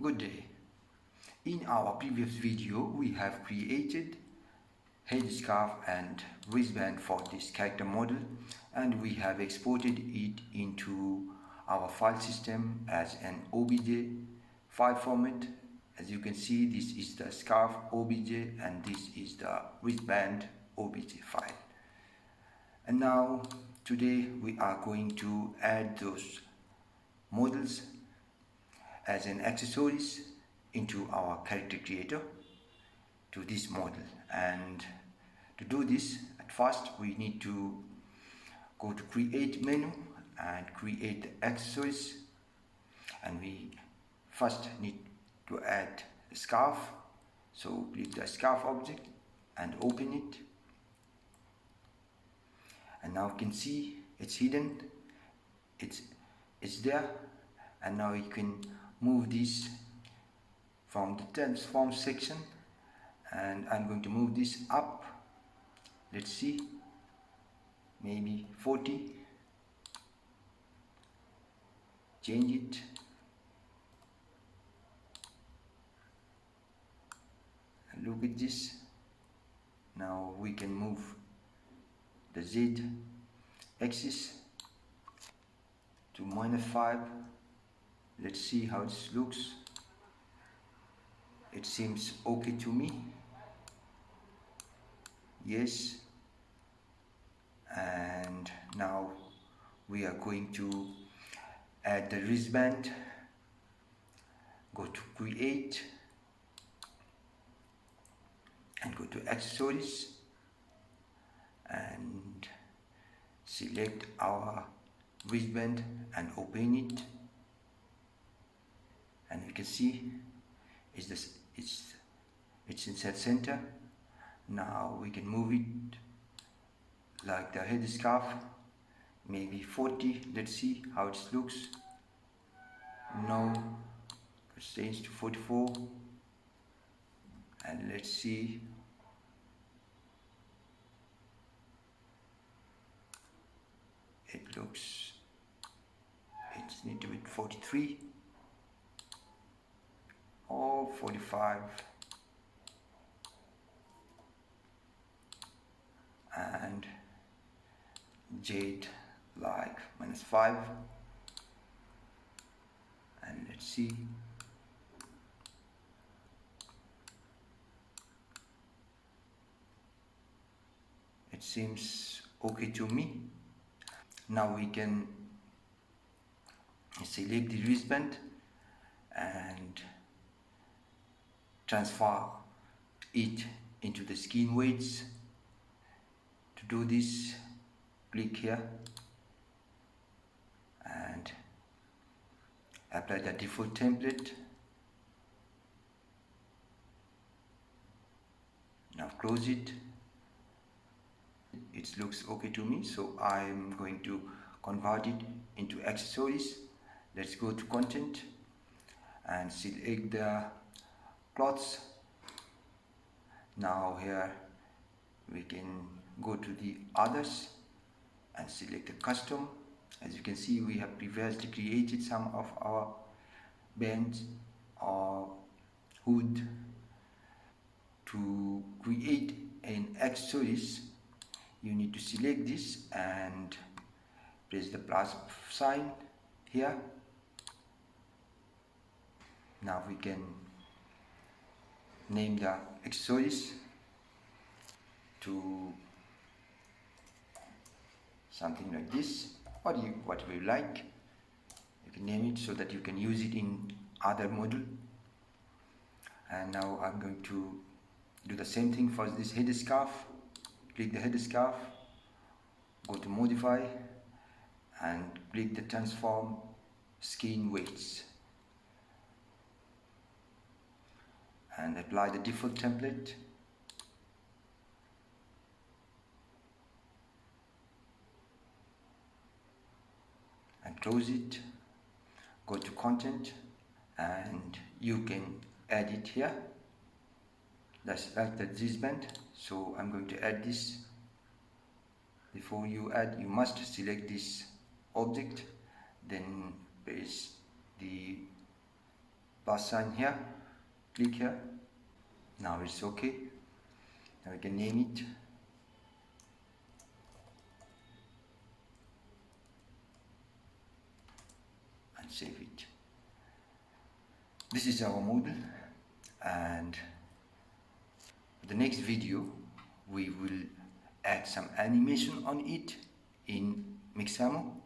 Good day. In our previous video, we have created headscarf and wristband for this character model, and we have exported it into our file system as an OBJ file format. As you can see, this is the scarf OBJ and this is the wristband OBJ file. And now today we are going to add those models as an accessories into our character creator to this model. And to do this, at first we need to go to create menu and create the accessories, and we first need to add a scarf. So click the scarf object and open it, and now you can see it's hidden, it's there. And now you can move this from the transform section, and I'm going to move this up, let's see, maybe 40, change it, and look at this. Now we can move the Z axis to -5. Let's see how this looks. It seems okay to me. Yes. And now we are going to add the wristband. Go to create and go to accessories and select our wristband and open it. And you can see it's inside center. Now we can move it like the headscarf, maybe 40. Let's see how it looks. Now let's change to 44, and let's see. It looks, it's need to be 43 or 45, and jade like -5, and let's see. It seems okay to me. Now we can select the wristband and transfer it into the skin weights. To do this, click here and apply the default template. Now close it. It looks okay to me, so I'm going to convert it into accessories. Let's go to content and select the clothes. Now here we can go to the others and select a custom. As you can see, we have previously created some of our bands or hood. To create an accessories, you need to select this and press the plus sign here. Now we can name the accessories to something like this, or whatever you like. You can name it so that you can use it in other module. And now I'm going to do the same thing for this headscarf. Click the headscarf, go to modify and click the transform skin weights and apply the default template. And close it. Go to content and you can add it here. That's like the wristband, so I'm going to add this. Before you add, you must select this object, then press the plus sign here, click here. Now it's okay. Now we can name it. And save it. This is our model, and the next video we will add some animation on it in Mixamo.